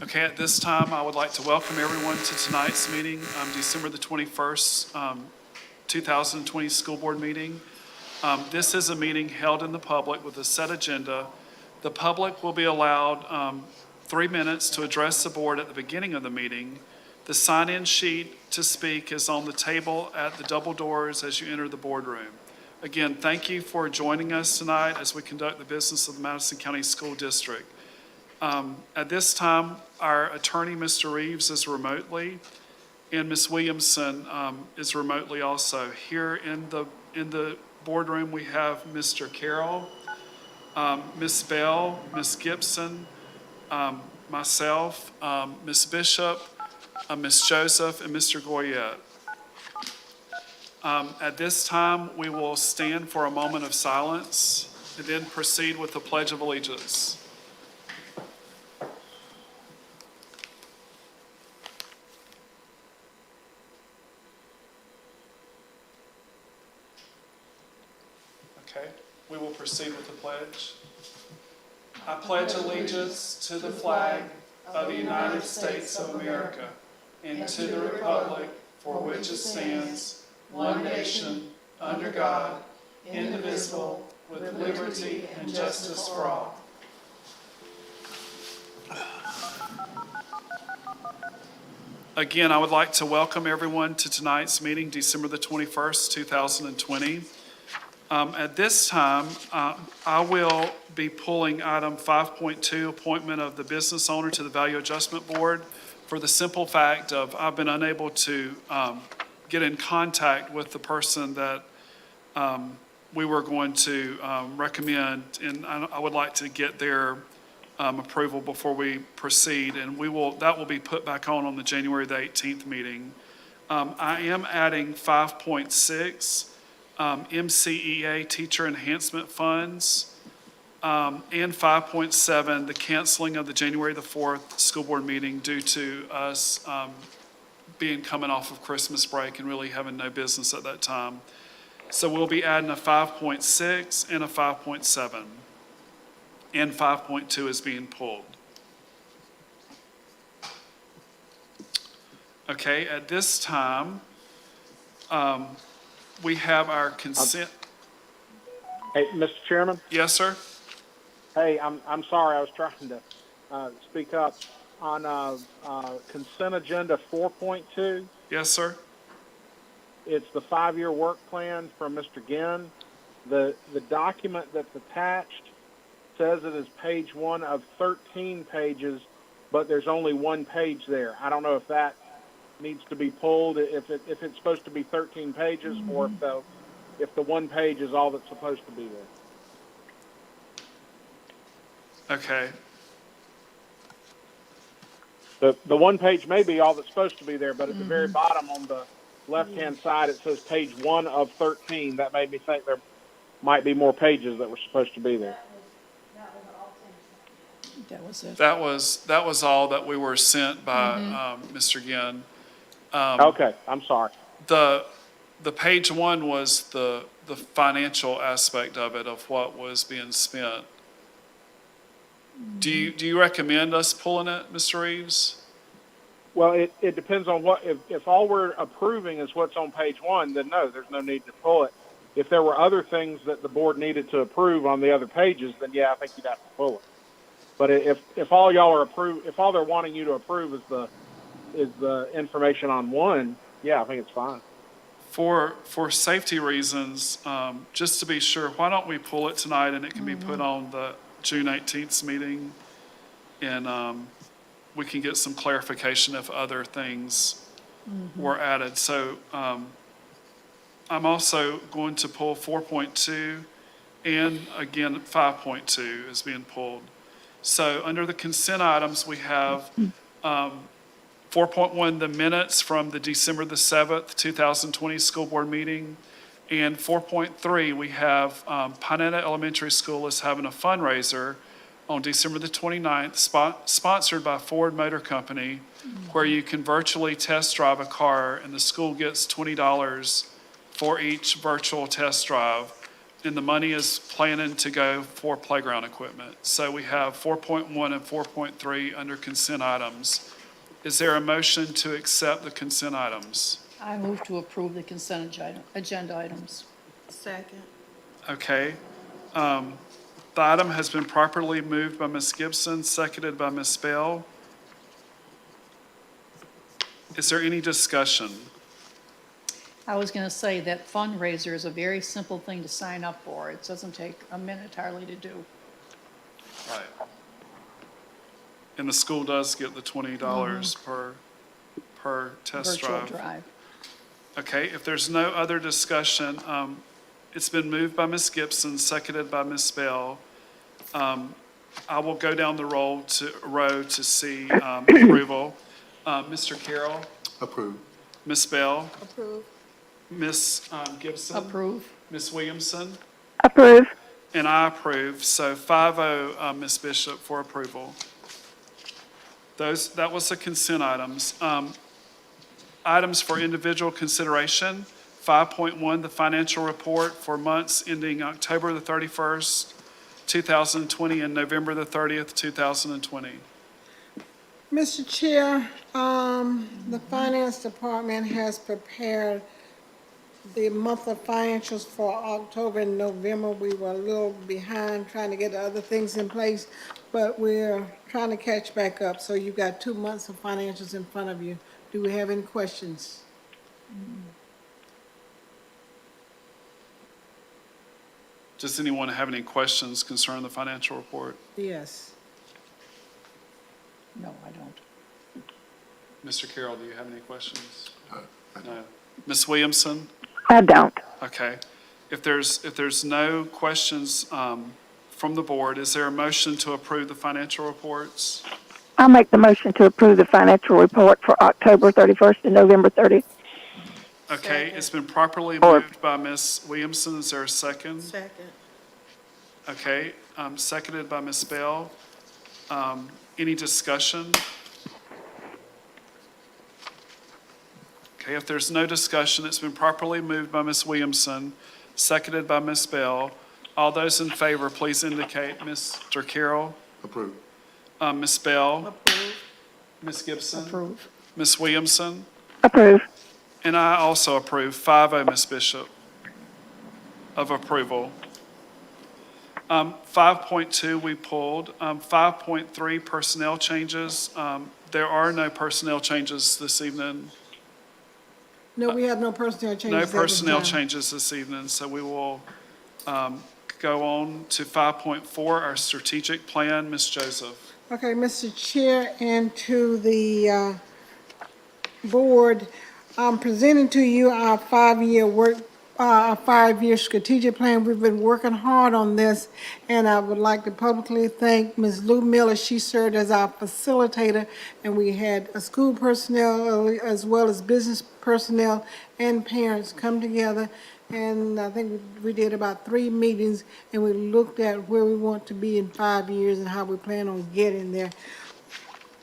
Okay, at this time, I would like to welcome everyone to tonight's meeting, December the 21st, 2020 school board meeting. This is a meeting held in the public with a set agenda. The public will be allowed 3 minutes to address the board at the beginning of the meeting. The sign-in sheet to speak is on the table at the double doors as you enter the boardroom. Again, thank you for joining us tonight as we conduct the business of the Madison County School District. At this time, our attorney, Mr. Reeves, is remotely, and Ms. Williamson is remotely also. Here in the boardroom, we have Mr. Carroll, Ms. Bell, Ms. Gibson, myself, Ms. Bishop, Ms. Joseph, and Mr. Goyette. At this time, we will stand for a moment of silence and then proceed with the Pledge of Allegiance. Okay, we will proceed with the pledge. I pledge allegiance to the flag of the United States of America and to the republic for which it stands, one nation, under God, indivisible, with liberty and justice for all. Again, I would like to welcome everyone to tonight's meeting, December the 21st, 2020. At this time, I will be pulling item 5.2, appointment of the business owner to the Value Adjustment Board, for the simple fact of I've been unable to get in contact with the person that we were going to recommend, and I would like to get their approval before we proceed, and that will be put back on the January the 18th meeting. I am adding 5.6, Mcea teacher enhancement funds, and 5.7, the canceling of the January the 4th school board meeting due to us coming off of Christmas break and really having no business at that time. So we'll be adding a 5.6 and a 5.7, and 5.2 is being pulled. Okay, at this time, we have our consent. Hey, Mr. Chairman. Yes, sir. Hey, I'm sorry. I was trying to speak up on consent agenda 4.2. Yes, sir. It's the 5-year work plan from Mr. Ginn. The document that's attached says it is page 1 of 13 pages, but there's only 1 page there. I don't know if that needs to be pulled, if it's supposed to be 13 pages, or if the 1 page is all that's supposed to be there. Okay. The 1 page may be all that's supposed to be there, but at the very bottom on the left-hand side, it says page 1 of 13. That made me think there might be more pages that were supposed to be there. That was it. That was all that we were sent by Mr. Ginn. Okay, I'm sorry. The page 1 was the financial aspect of it, of what was being spent. Do you recommend us pulling it, Mr. Reeves? Well, it depends on what, if all we're approving is what's on page 1, then no, there's no need to pull it. If there were other things that the board needed to approve on the other pages, then yeah, I think you'd have to pull it. But if all y'all are if all they're wanting you to approve is the information on 1, yeah, I think it's fine. For safety reasons, just to be sure, why don't we pull it tonight and it can be put on the June 18th meeting, and we can get some clarification if other things were added. So I'm also going to pull 4.2, and again 5.2 is being pulled. So under the consent items, we have 4.1, the minutes from the December the 7th, 2020 school board meeting. And 4.3, we have Pinetta Elementary School is having a fundraiser on December the 29th, sponsored by Ford Motor Company, where you can virtually test drive a car, and the school gets $20 for each virtual test drive. and the money is planning to go for playground equipment. So we have 4.1 and 4.3 under consent items. Is there a motion to accept the consent items? I move to approve the consent agenda items. Second. Okay. The item has been properly moved by Ms. Gibson, seconded by Ms. Bell. Is there any discussion? I was going to say that fundraiser is a very simple thing to sign up for. It doesn't take a minute hardly to do. Right. And the school does get the $20 per test Virtual drive. drive. Okay, if there's no other discussion, it's been moved by Ms. Gibson, seconded by Ms. Bell. I will go down the row to see approval. Mr. Carroll, Approved. Ms. Bell, Approve. Ms. Gibson, Approve. Ms. Williamson, Approve. and I approve. So 5-0, Ms. Bishop, for approval. That was the consent items. Items for individual consideration. 5.1, the financial report for months ending October the 31st, 2020, and November the 30th, 2020. Mr. Chair, the Finance Department has prepared the monthly financials for October and November. We were a little behind trying to get the other things in place, but we're trying to catch back up. So you've got 2 months of financials in front of you. Do we have any questions? Does anyone have any questions concerning the financial report? Yes. No, I don't. Mr. Carroll, do you have any questions? I No. Ms. Williamson? I don't. Okay. If there's no questions from the board, is there a motion to approve the financial reports? I'll make the motion to approve the financial report for October 31st and November 30th. Okay, Second. it's been properly Or- moved by Ms. Williamson. Is there a second? Second. Okay, seconded by Ms. Bell. Any discussion? Okay, if there's no discussion, it's been properly moved by Ms. Williamson, seconded by Ms. Bell. All those in favor, please indicate. Mr. Carroll, Approved. Ms. Bell, Approve. Ms. Gibson, Approve. Ms. Williamson, Approve. and I also approve. 5-0, Ms. Bishop, of approval. 5.2 we pulled. 5.3 personnel changes. There are no personnel changes this evening. No, we have no personnel changes. No at this personnel time. changes this evening, so we will go on to 5.4, our strategic plan. Ms. Joseph. Okay, Mr. Chair, and to the board, I'm presenting to you our five-year strategic plan. We've been working hard on this, and I would like to publicly thank Ms. Lou Miller. She served as our facilitator, and we had a school personnel as well as business personnel and parents come together. And I think we did about 3 meetings, and we looked at where we want to be in 5 years and how we plan on getting there.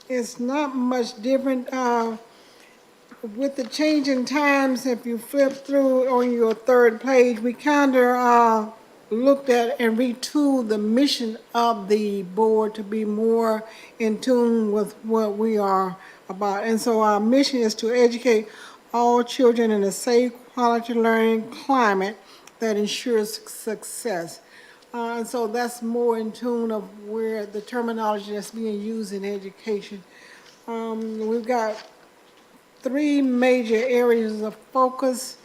It's not much different. With the change in times, if you flip through on your third page, we kind of looked at and retooled the mission of the board to be more in tune with what we are about. And so our mission is to educate all children in a safe, quality learning climate that ensures success. And so that's more in tune of where the terminology that's being used in education. We've got 3 major areas of focus,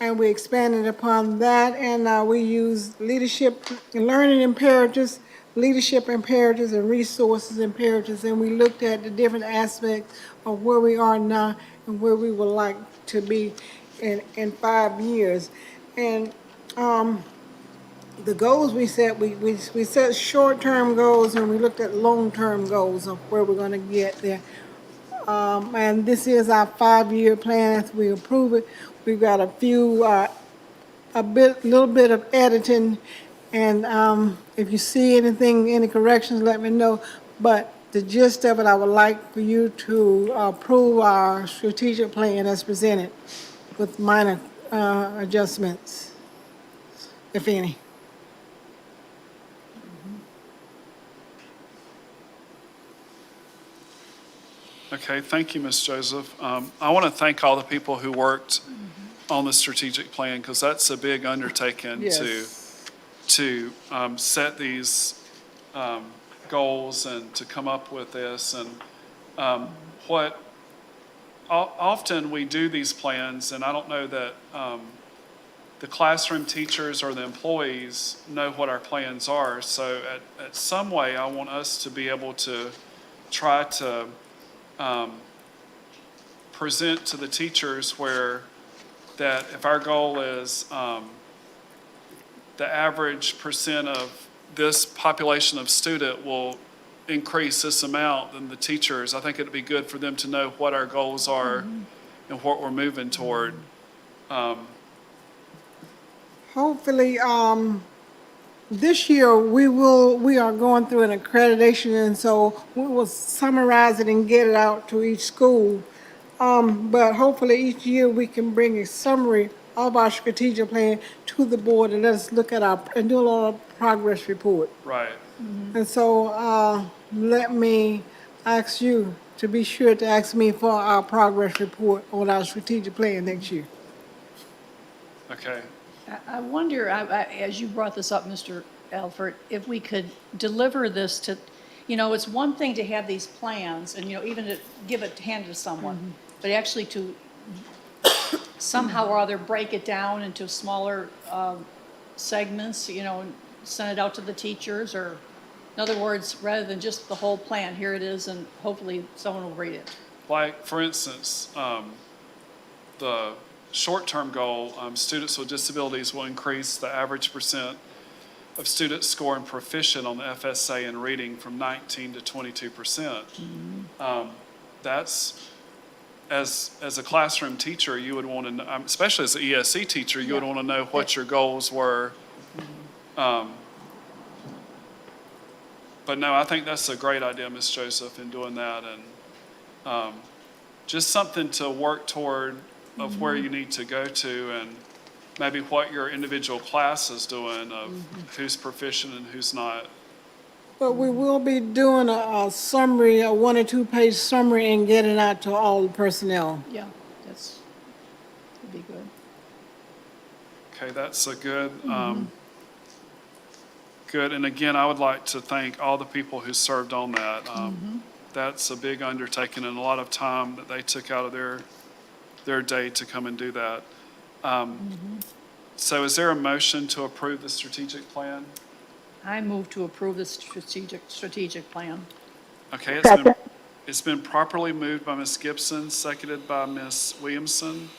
and we expanded upon that, and we used leadership, learning imperatives, leadership imperatives, and resources imperatives, and we looked at the different aspects of where we are now and where we would like to be in 5 years. And the goals we set, we set short-term goals, and we looked at long-term goals of where we're going to get there. And this is our 5-year plan. As we approve it, we've got a little bit of editing, and if you see anything, any corrections, let me know. But the gist of it, I would like for you to approve our strategic plan as presented with minor adjustments, if any. Okay, thank you, Ms. Joseph. I want to thank all the people who worked on the strategic plan, because that's a big undertaking Yes. to set these goals and to come up with this. And often we do these plans, and I don't know that the classroom teachers or the employees know what our plans are. So at some way, I want us to be able to try to present to the teachers where that if our goal is the average percent of this population of student will increase this amount, then the teachers, I think it'd be good for them to know what our goals are and what we're moving toward. Hopefully, this year we are going through an accreditation, and so we will summarize it and get it out to each school. But hopefully each year we can bring a summary of our strategic plan to the board and let us look at and do a little progress report. Right. And so, let me ask you to be sure to ask me for our progress report on our strategic plan next year. Okay. I wonder, as you brought this up, Mr. Alford, if we could deliver this to, it's one thing to have these plans and, even to hand it to someone, but actually to somehow or other break it down into smaller segments, and send it out to the teachers, or, in other words, rather than just the whole plan, here it is, and hopefully someone will read it. Like, for instance, the short-term goal, students with disabilities will increase the average percent of students scoring proficient on the FSA in reading from 19 to 22%. That's, as a classroom teacher, you would want to know, especially as an ESC teacher, you would want to know what your goals were. But no, I think that's a great idea, Ms. Joseph, in doing that, and just something to work toward of where you need to go to, and maybe what your individual class is doing, of who's proficient and who's not. But we will be doing a summary, a 1 or 2 page summary, and getting it out to all the personnel. Yeah, that'd be good. Okay, that's a good, good. And again, I would like to thank all the people who served on that. That's a big undertaking and a lot of time that they took out of their day to come and do that. So is there a motion to approve the strategic plan? I move to approve the strategic plan. Okay, Second. it's been properly moved by Ms. Gibson, seconded by Ms. Williamson.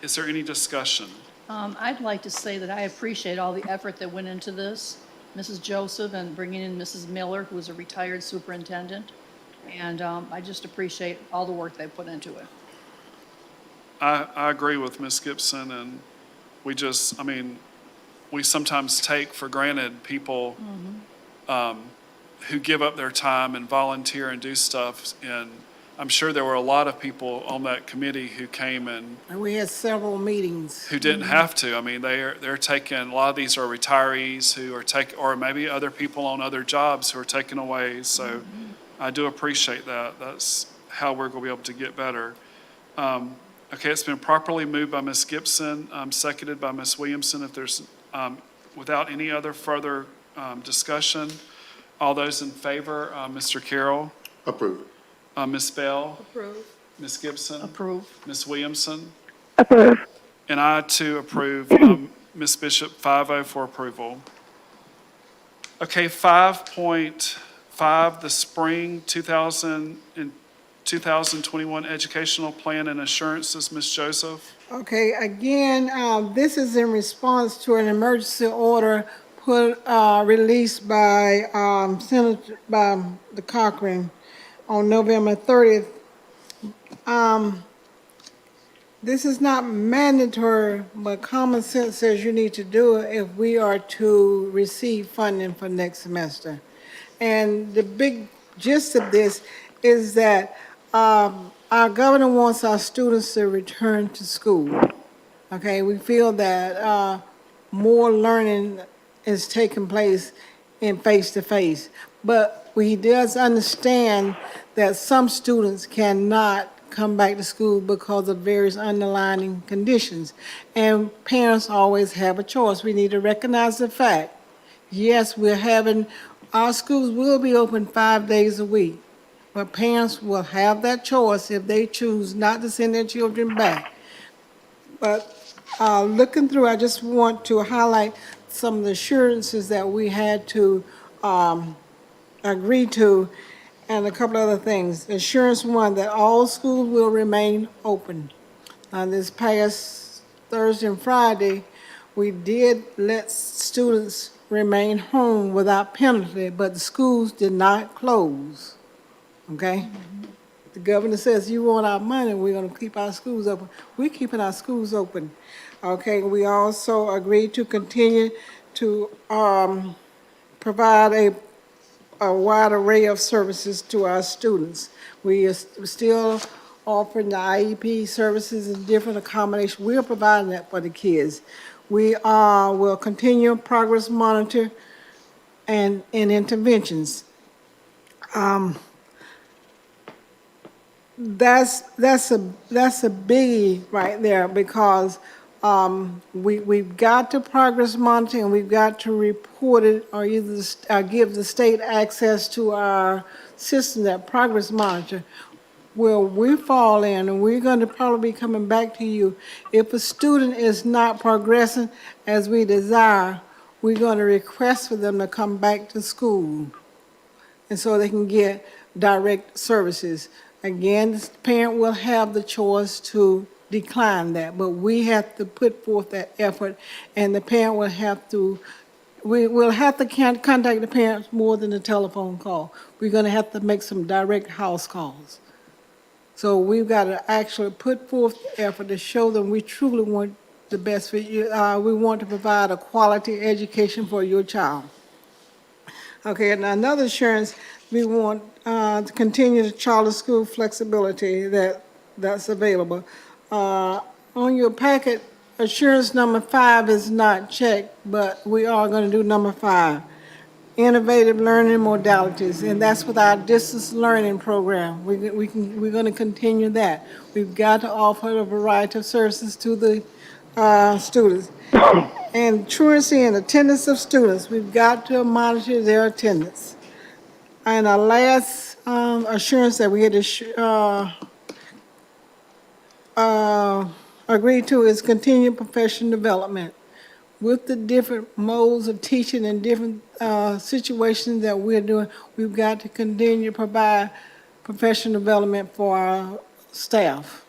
Is there any discussion? I'd like to say that I appreciate all the effort that went into this, Mrs. Joseph, and bringing in Mrs. Miller, who is a retired superintendent. And I just appreciate all the work they put into it. I agree with Ms. Gibson, and we sometimes take for granted people who give up their time and volunteer and do stuff. And I'm sure there were a lot of people on that committee who came and we had several meetings. who didn't have to. I mean, they're taking, a lot of these are retirees who are or maybe other people on other jobs who are taken away. So I do appreciate that. That's how we're going to be able to get better. Okay, it's been properly moved by Ms. Gibson, seconded by Ms. Williamson. If there's, without any other further discussion, all those in favor, Mr. Carroll, Approve. Ms. Bell, Approve. Ms. Gibson, Approve. Ms. Williamson, Approve. and I too approve. Ms. Bishop, 5-0 for approval. Okay, 5.5, the spring 2021 educational plan and assurances, Ms. Joseph. Okay, again, this is in response to an emergency order released by the Cochran on November 30th. This is not mandatory, but common sense says you need to do it if we are to receive funding for next semester. And the big gist of this is that our governor wants our students to return to school. Okay, we feel that more learning is taking place in face-to-face. But he does understand that some students cannot come back to school because of various underlying conditions. And parents always have a choice. We need to recognize the fact, yes, our schools will be open 5 days a week, but parents will have that choice if they choose not to send their children back. But looking through, I just want to highlight some of the assurances that we had to agree to, and a couple other things. Assurance one, that all schools will remain open. This past Thursday and Friday, we did let students remain home without penalty, but the schools did not close, okay? The governor says, you want our money, we're gonna keep our schools open. We're keeping our schools open, okay? We also agreed to continue to provide a wide array of services to our students. We are still offering the IEP services and different accommodations. We are providing that for the kids. We will continue progress monitor and interventions. That's a biggie right there, because we've got to progress monitor, and we've got to report it, or either give the state access to our system, that progress monitor. Where we fall in, and we're going to probably be coming back to you, if a student is not progressing as we desire, we're going to request for them to come back to school, and so they can get direct services. Again, the parent will have the choice to decline that, but we have to put forth that effort, and the parent will have to, we will have to contact the parents more than a telephone call. We're going to have to make some direct house calls. So we've got to actually put forth the effort to show them we truly want the best for you. We want to provide a quality education for your child. Okay, and another assurance, we want to continue the charter school flexibility that's available. On your packet, assurance number 5 is not checked, but we are going to do number 5. Innovative learning modalities, and that's with our distance learning program. We're going to continue that. We've got to offer a variety of services to the students. And truancy and attendance of students, we've got to monitor their attendance. And our last assurance that we had to agree to is continued professional development. With the different modes of teaching and different situations that we're doing, we've got to continue to provide professional development for our staff.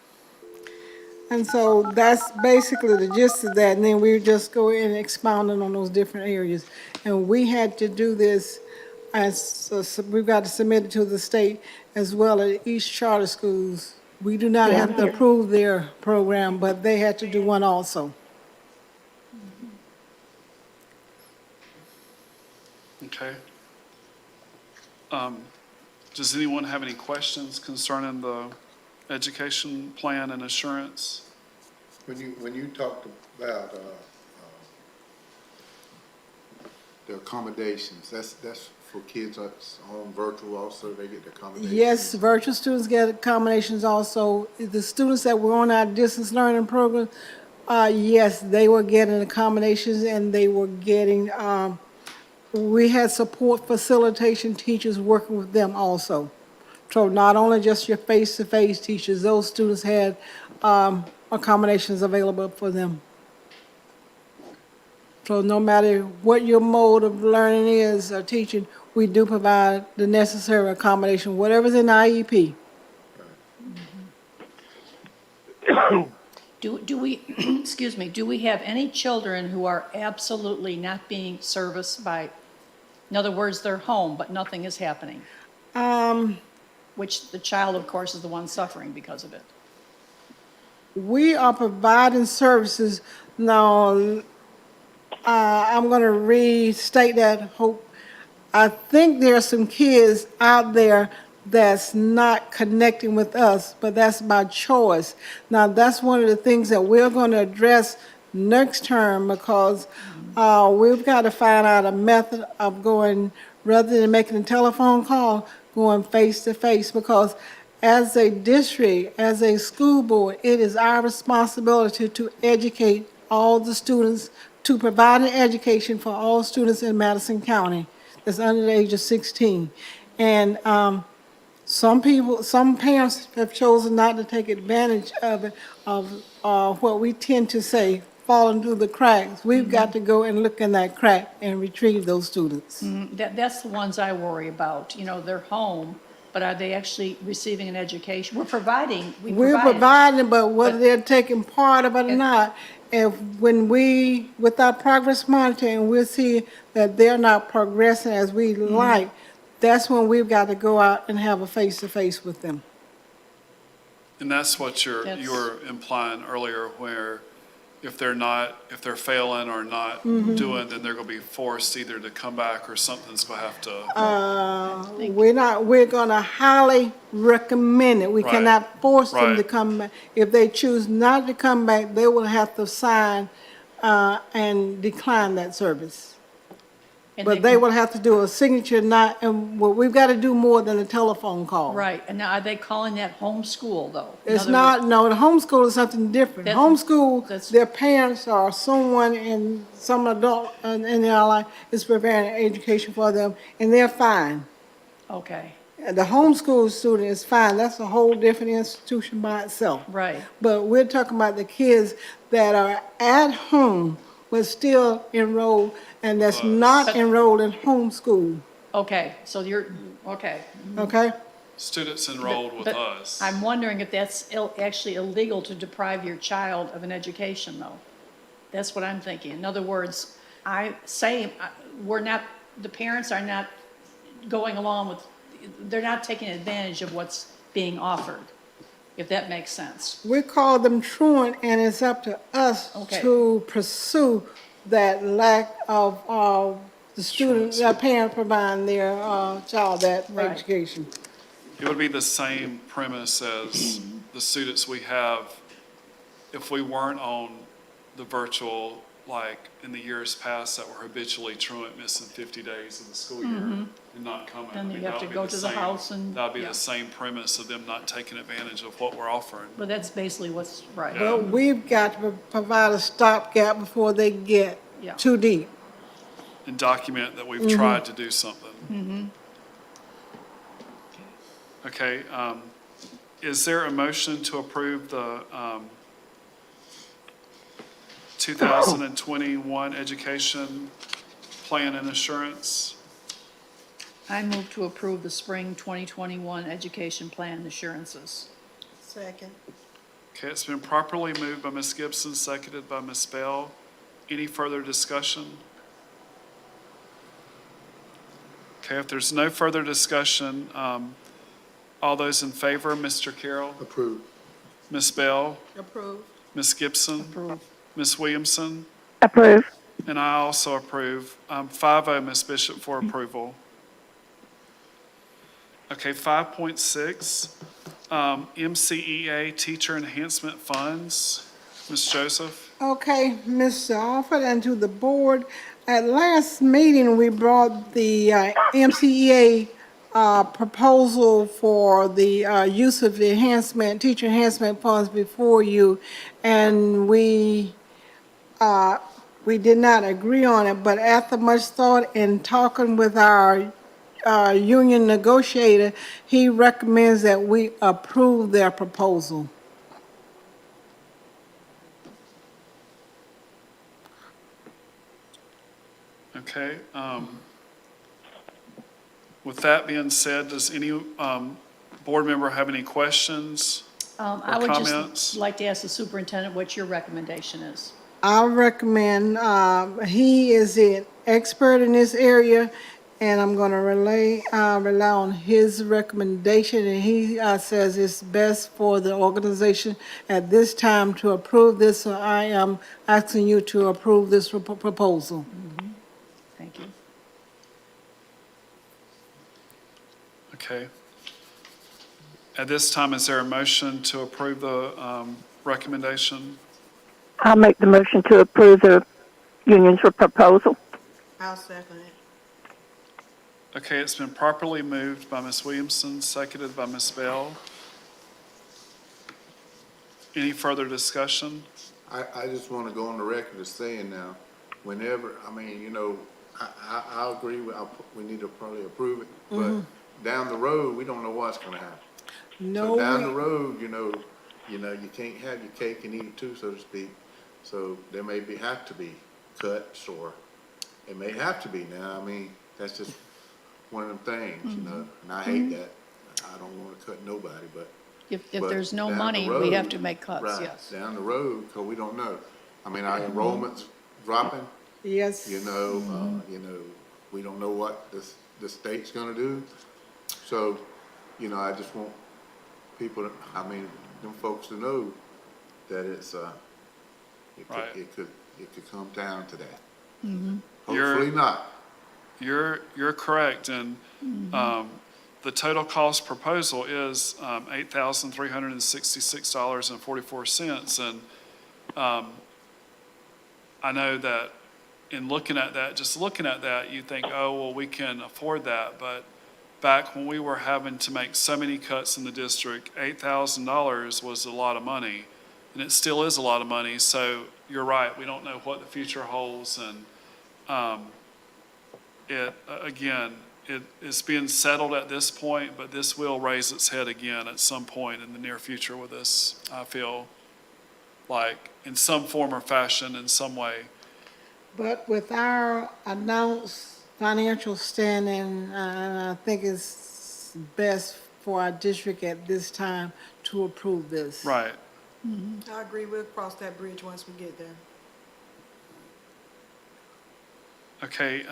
And so that's basically the gist of that, and then we just go in and expounding on those different areas. And we had to do this we've got to submit it to the state as well as each charter schools. We do not have to approve their program, but they had to do one also. Okay. Does anyone have any questions concerning the education plan and assurance? When you talked about the accommodations, that's for kids that's on virtual also, they get the accommodations? Yes, virtual students get accommodations also. The students that were on our distance learning program, yes, they were getting accommodations, and they were getting, we had support facilitation teachers working with them also. So not only just your face-to-face teachers, those students had accommodations available for them. So no matter what your mode of learning is or teaching, we do provide the necessary accommodation, whatever's in the IEP. Do we, excuse me, do we have any children who are absolutely not being serviced by, in other words, they're home, but nothing is happening? Which the child, of course, is the one suffering because of it. We are providing services. Now, I'm going to restate that, Hope. I think there are some kids out there that's not connecting with us, but that's by choice. Now, that's one of the things that we're going to address next term, because we've got to find out a method of going rather than making a telephone call, going face to face, because as a district, as a school board, it is our responsibility to educate all the students, to provide an education for all students in Madison County that's under the age of 16. And some parents have chosen not to take advantage of it, of what we tend to say, falling through the cracks. We've got to go and look in that crack and retrieve those students. That's the ones I worry about. You know, they're home, but are they actually receiving an education? We're providing, we We're provide it. providing, but whether But- they're taking part of it or not, with our progress monitoring, we'll see that they're not progressing as we like, that's when we've got to go out and have a face-to-face with them. And that's what you That's- were implying earlier, where if they're failing or not Mm-hmm. doing, then they're gonna be forced either to come back or something's gonna have to. We're gonna highly recommend it. We Right. cannot force them to Right. come back. If they choose not to come back, they will have to sign, and decline that service. And But they can- will have to do a signature, and we've got to do more than a telephone call. Right, and now are they calling that homeschool, though? In It's other not, words- no, the homeschool is something different. That's- Homeschool, that's- their parents or someone in some adult in their life is preparing education for them, and they're fine. Okay, The homeschool student is fine, that's a whole different institution by itself. right. But we're talking about the kids that are at home but still enrolled, and that's not But- enrolled in homeschool, Okay, so you're, okay. okay? Students enrolled with But us. I'm wondering if that's actually illegal to deprive your child of an education, though. That's what I'm thinking. In other words, the parents are not going along with, they're not taking advantage of what's being offered, if that makes sense. We call them truant, and it's up to us Okay. to pursue that lack of the student, their parent providing their child that Right. education. It would be the same premise as the students we have, if we weren't on the virtual, like in the years past that were habitually truant, missing 50 days of the school year and not coming. Then I you mean, have that to would be go to the same- house and- That would be yeah. the same premise of them not taking advantage of what we're offering. But that's basically what's right. Yeah. But we've got to provide a stopgap before they get Yeah. too deep. And document that we've tried to do something. Okay, is there a motion to approve the 2021 education plan and assurance? I move to approve the spring 2021 education plan assurances. Second. Okay, it's been properly moved by Ms. Gibson, seconded by Ms. Bell. Any further discussion? Okay, if there's no further discussion, all those in favor, Mr. Carroll, Approved. Ms. Bell, Approved. Ms. Gibson, Approve. Ms. Williamson, Approve. and I also approve. 5-0, Ms. Bishop, for approval. Okay, 5.6, MCEA Teacher Enhancement Funds. Ms. Joseph? Okay, Mr. Alford, and to the board, at last meeting, we brought the MCEA proposal for the use of the teacher enhancement funds before you, and we did not agree on it, but after much thought and talking with our union negotiator, he recommends that we approve their proposal. Okay. With that being said, does any board member have any questions? I Or would comments? just like to ask the superintendent what your recommendation is. I recommend, he is an expert in this area, and I'm gonna rely on his recommendation, and he says it's best for the organization at this time to approve this, so I am asking you to approve this proposal. Thank you. Okay. At this time, is there a motion to approve the recommendation? I'll make the motion to approve the union's proposal. I'll second it. Okay, it's been properly moved by Ms. Williamson, seconded by Ms. Bell. Any further discussion? I just want to go on the record as saying now, whenever, I mean, you know, I agree with, we need to probably approve it, but down the road, we don't know what's gonna happen. No So down the way. road, you can't have your cake and eat it too, so to speak. So there may have to be cuts, or it may have to be now. I mean, that's just one of them things, you know, and I hate that. I don't want to cut nobody, but. If but there's no down the money, we have road- to make cuts, right, yes. Down the road, because we don't know. I mean, our enrollment's dropping, Yes. you know, we don't know what the state's gonna do. So, you know, I just want people, them folks to know that it's, Right. it could come down to that. Mm-hmm. Hopefully not. You're correct, and the total cost proposal is $8,366.44, and I know that in looking at that, just looking at that, you think, oh, well, we can afford that, but back when we were having to make so many cuts in the district, $8,000 was a lot of money, and it still is a lot of money, so you're right, we don't know what the future holds, and it is being settled at this point, but this will raise its head again at some point in the near future with this, I feel like, in some form or fashion, in some way. But with our announced financial standing, I think it's best for our district at this time to approve this. Right. I agree, we'll cross that bridge once we get there. Okay,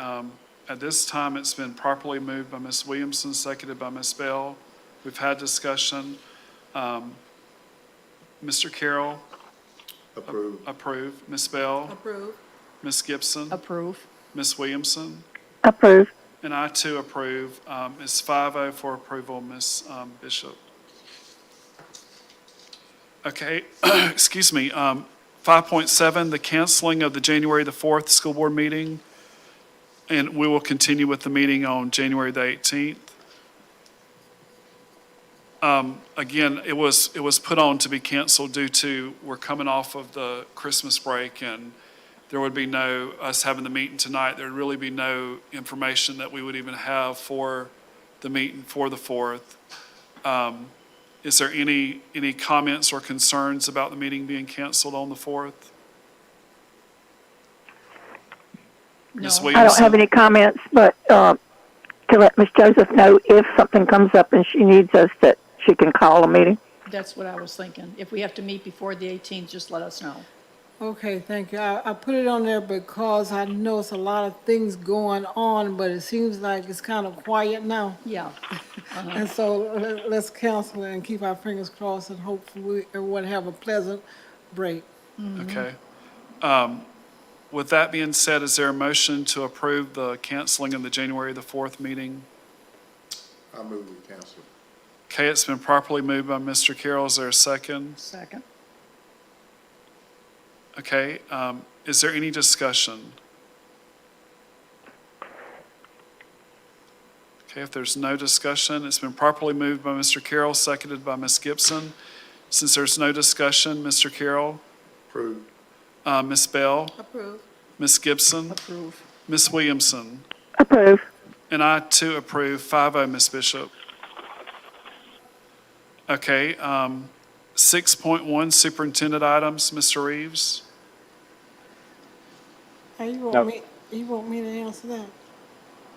at this time, it's been properly moved by Ms. Williamson, seconded by Ms. Bell. We've had discussion. Mr. Carroll, Approved. approve. Ms. Bell, Approve. Ms. Gibson, Approve. Ms. Williamson, Approve. and I too approve. It's 5-0 for approval, Ms. Bishop. Okay, excuse me. 5.7, the canceling of the January the 4th school board meeting. And we will continue with the meeting on January the 18th. Again, it was put on to be canceled due to, we're coming off of the Christmas break, and there would be no, us having the meeting tonight, there'd really be no information that we would even have for the meeting for the 4th. Is there any comments or concerns about the meeting being canceled on the 4th? Ms. No. I don't have Williamson? any comments, but to let Ms. Joseph know if something comes up and she needs us, that she can call a meeting. That's what I was thinking. If we have to meet before the 18th, just let us know. Okay, thank you. I put it on there because I know it's a lot of things going on, but it seems like it's kind of quiet now. Yeah. And so let's cancel it and keep our fingers crossed, and hopefully everyone have a pleasant break. Okay. With that being said, is there a motion to approve the canceling of the January the 4th meeting? I move we cancel. Okay, it's been properly moved by Mr. Carroll. Is there a second? Second. Okay, is there any discussion? Okay, if there's no discussion, it's been properly moved by Mr. Carroll, seconded by Ms. Gibson. Since there's no discussion, Mr. Carroll, Approved. Ms. Bell, Approve. Ms. Gibson, Approve. Ms. Williamson, Approve. and I too approve, 5-0, Ms. Bishop. Okay, 6.1, superintendent items, Mr. Reeves. Hey, you want me to answer that?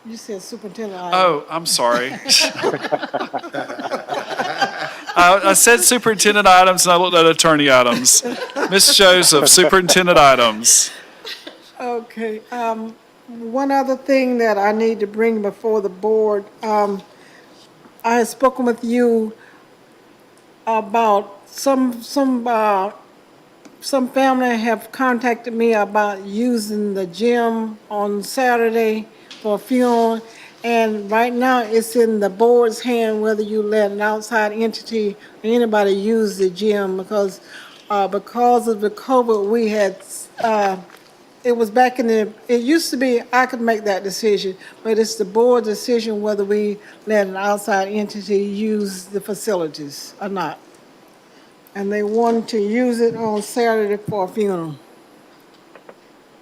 You said superintendent. Oh, I'm sorry. I said superintendent items and I looked at attorney items. Ms. Joseph, superintendent items. Okay, one other thing that I need to bring before the board, I had spoken with you about some family have contacted me about using the gym on Saturday for a funeral, and right now it's in the board's hand whether you let an outside entity or anybody use the gym, because of the COVID, we had it was back in it used to be I could make that decision, but it's the board's decision whether we let an outside entity use the facilities or not. And they wanted to use it on Saturday for a funeral.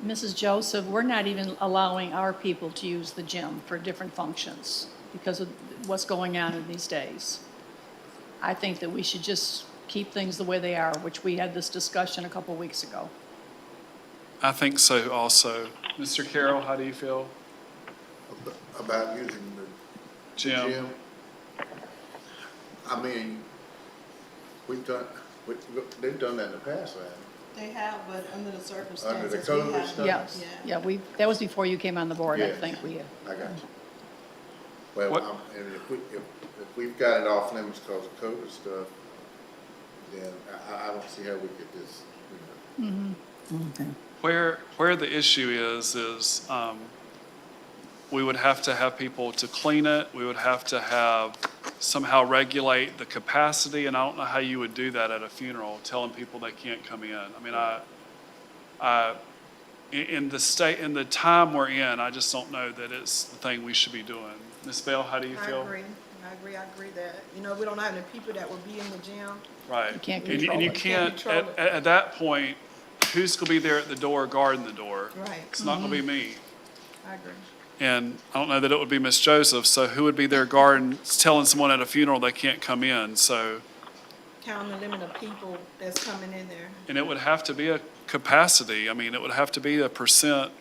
Mrs. Joseph, we're not even allowing our people to use the gym for different functions because of what's going on in these days. I think that we should just keep things the way they are, which we had this discussion a couple weeks ago. I think so also. Mr. Carroll, how do you feel? About using the Jim? gym. I mean, they've done that in the past, right? They have, but under the circumstances. Under the we COVID have- stuff? Yeah, that was before you came on the board, I Yes. think we, I got you. Well, What- and if we've got it off limits because of COVID stuff, then I don't see how we could just, Where the issue is we would have to have people to clean it. We would have to have somehow regulate the capacity, and I don't know how you would do that at a funeral, telling people they can't come in. I mean, in the time we're in, I just don't know that it's the thing we should be doing. Ms. Bell, how do you feel? I agree that, we don't have any people that will be in the gym. Right. You can't And control you it. can't, Control it. at that point, who's going to be there at the door guarding the door? Right. It's not going to be me. I agree. And I don't know that it would be Miss Joseph, so who would be there guarding, telling someone at a funeral they can't come in? So, Count the limit of people that's coming in there. and it would have to be a capacity. I mean, it would have to be a percent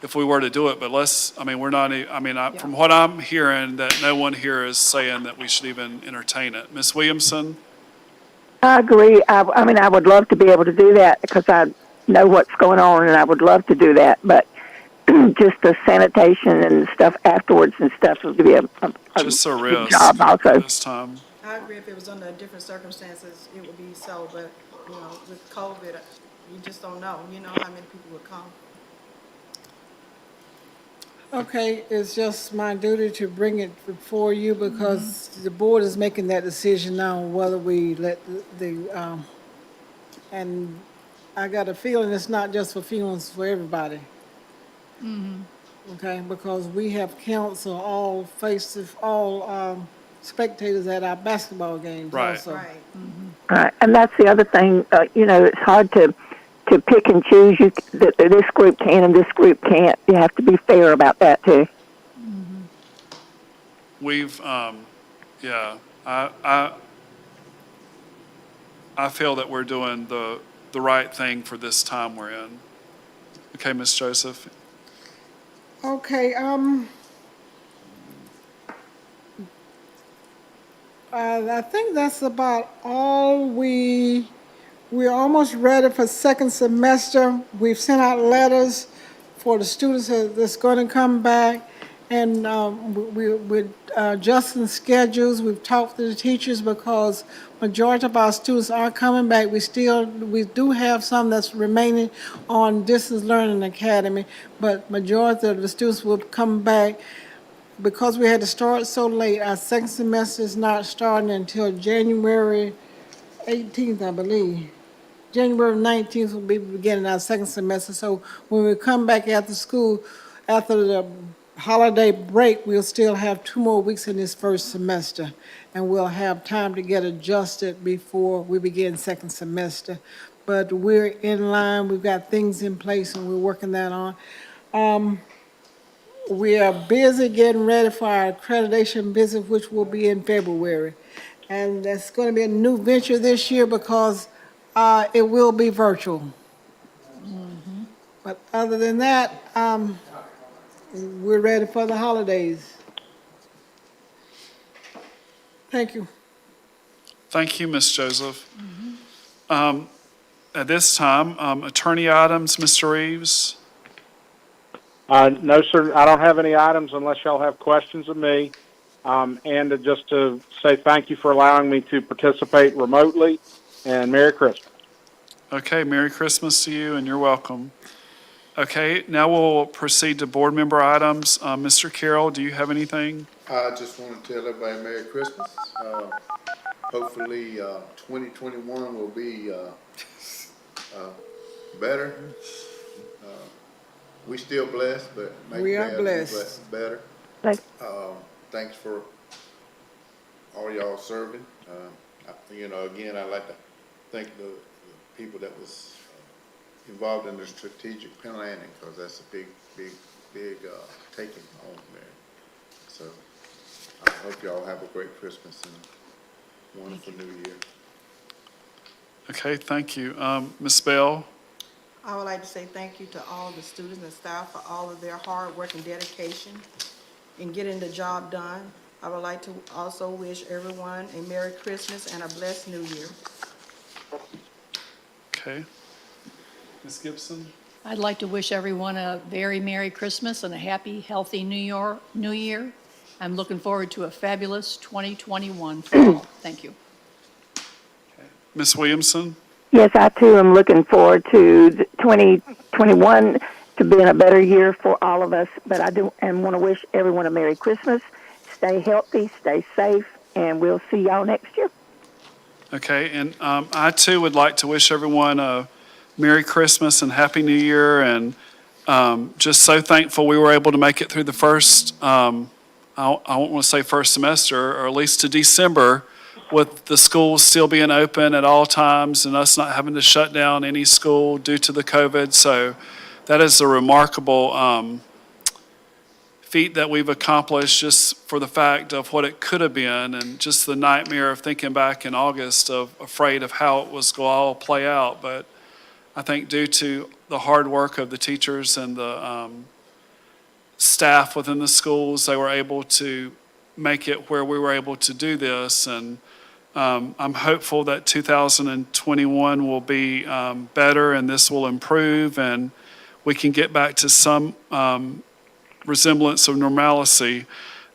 if we were to do it, but we're not, from what I'm hearing, that no one here is saying that we should even entertain it. Ms. Williamson? I agree. I mean, I would love to be able to do that because I know what's going on, and I would love to do that. But just the sanitation and stuff afterwards and stuff would be a Just a big risk job also. this time. I agree if it was under different circumstances, it would be so, but, with COVID, you just don't know, how many people would come. Okay, it's just my duty to bring it before you because the board is making that decision now whether we let and I got a feeling it's not just for funerals, for everybody. Okay, because we have council, all spectators at our basketball games Right. also. Right. Right, and that's the other thing. It's hard to pick and choose. This group can and this group can't. You have to be fair about that too. We've, I feel that we're doing the right thing for this time we're in. Okay, Ms. Joseph? Okay, I think that's about all we're almost ready for second semester. We've sent out letters for the students that's going to come back, and we're adjusting schedules. We've talked to the teachers because majority of our students are coming back. We do have some that's remaining on Distance Learning Academy, but majority of the students will come back. Because we had to start so late, our second semester is not starting until January 18th, I believe. January 19th will be beginning our second semester. So when we come back after school, after the holiday break, we'll still have 2 more weeks in this first semester. And we'll have time to get adjusted before we begin second semester. But we're in line, we've got things in place, and we're working that on. We are busy getting ready for our accreditation visit, which will be in February. And that's going to be a new venture this year because it will be virtual. But other than that, we're ready for the holidays. Thank you. Thank you, Ms. Joseph. At this time, attorney items, Mr. Reeves? No, sir, I don't have any items unless y'all have questions of me. And just to say thank you for allowing me to participate remotely, and Merry Christmas. Okay, Merry Christmas to you, and you're welcome. Okay, now we'll proceed to board member items. Mr. Carroll, do you have anything? I just want to tell everybody Merry Christmas. Hopefully, 2021 will be better. We still blessed, but make We are bad blessed. better. Like, Thanks for all y'all serving. Again, I'd like to thank the people that was involved in the strategic planning, because that's a big taking home there. So I hope y'all have a great Christmas and wonderful New Year. Okay, thank you. Ms. Bell? I would like to say thank you to all the students and staff for all of their hard work and dedication in getting the job done. I would like to also wish everyone a Merry Christmas and a blessed New Year. Okay. Ms. Gibson? I'd like to wish everyone a very Merry Christmas and a happy, healthy New Year. I'm looking forward to a fabulous 2021 for all. Thank you. Ms. Williamson? yes, I too am looking forward to 2021 to being a better year for all of us. But I do and want to wish everyone a Merry Christmas. Stay healthy, stay safe, and we'll see y'all next year. Okay, and I too would like to wish everyone a Merry Christmas and Happy New Year, and just so thankful we were able to make it through the first, I won't want to say first semester, or at least to December, with the schools still being open at all times and us not having to shut down any school due to the COVID. So that is a remarkable feat that we've accomplished, just for the fact of what it could have been, and just the nightmare of thinking back in August of afraid of how it was going to all play out. But I think due to the hard work of the teachers and the staff within the schools, they were able to make it where we were able to do this. And I'm hopeful that 2021 will be better, and this will improve, and we can get back to some resemblance of normalcy.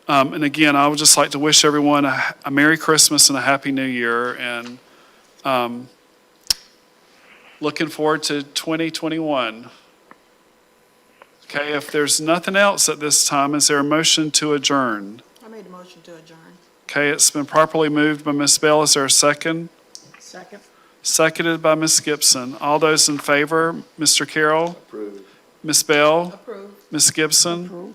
And again, I would just like to wish everyone a Merry Christmas and a Happy New Year, and looking forward to 2021. Okay, if there's nothing else at this time, is there a motion to adjourn? I made a motion to adjourn. Okay, it's been properly moved by Ms. Bell. Is there a second? Second. Seconded by Ms. Gibson. All those in favor, Mr. Carroll, Approved. Ms. Bell, Approved. Ms. Gibson,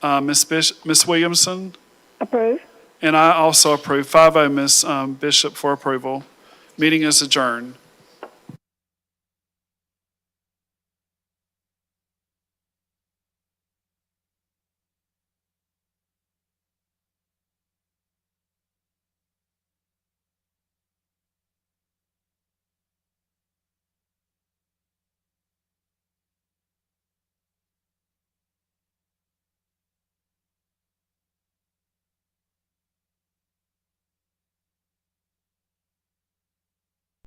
Approve. Ms. Williamson, Approve. and I also approve. 5-0, Ms. Bishop, for approval. Meeting is adjourned.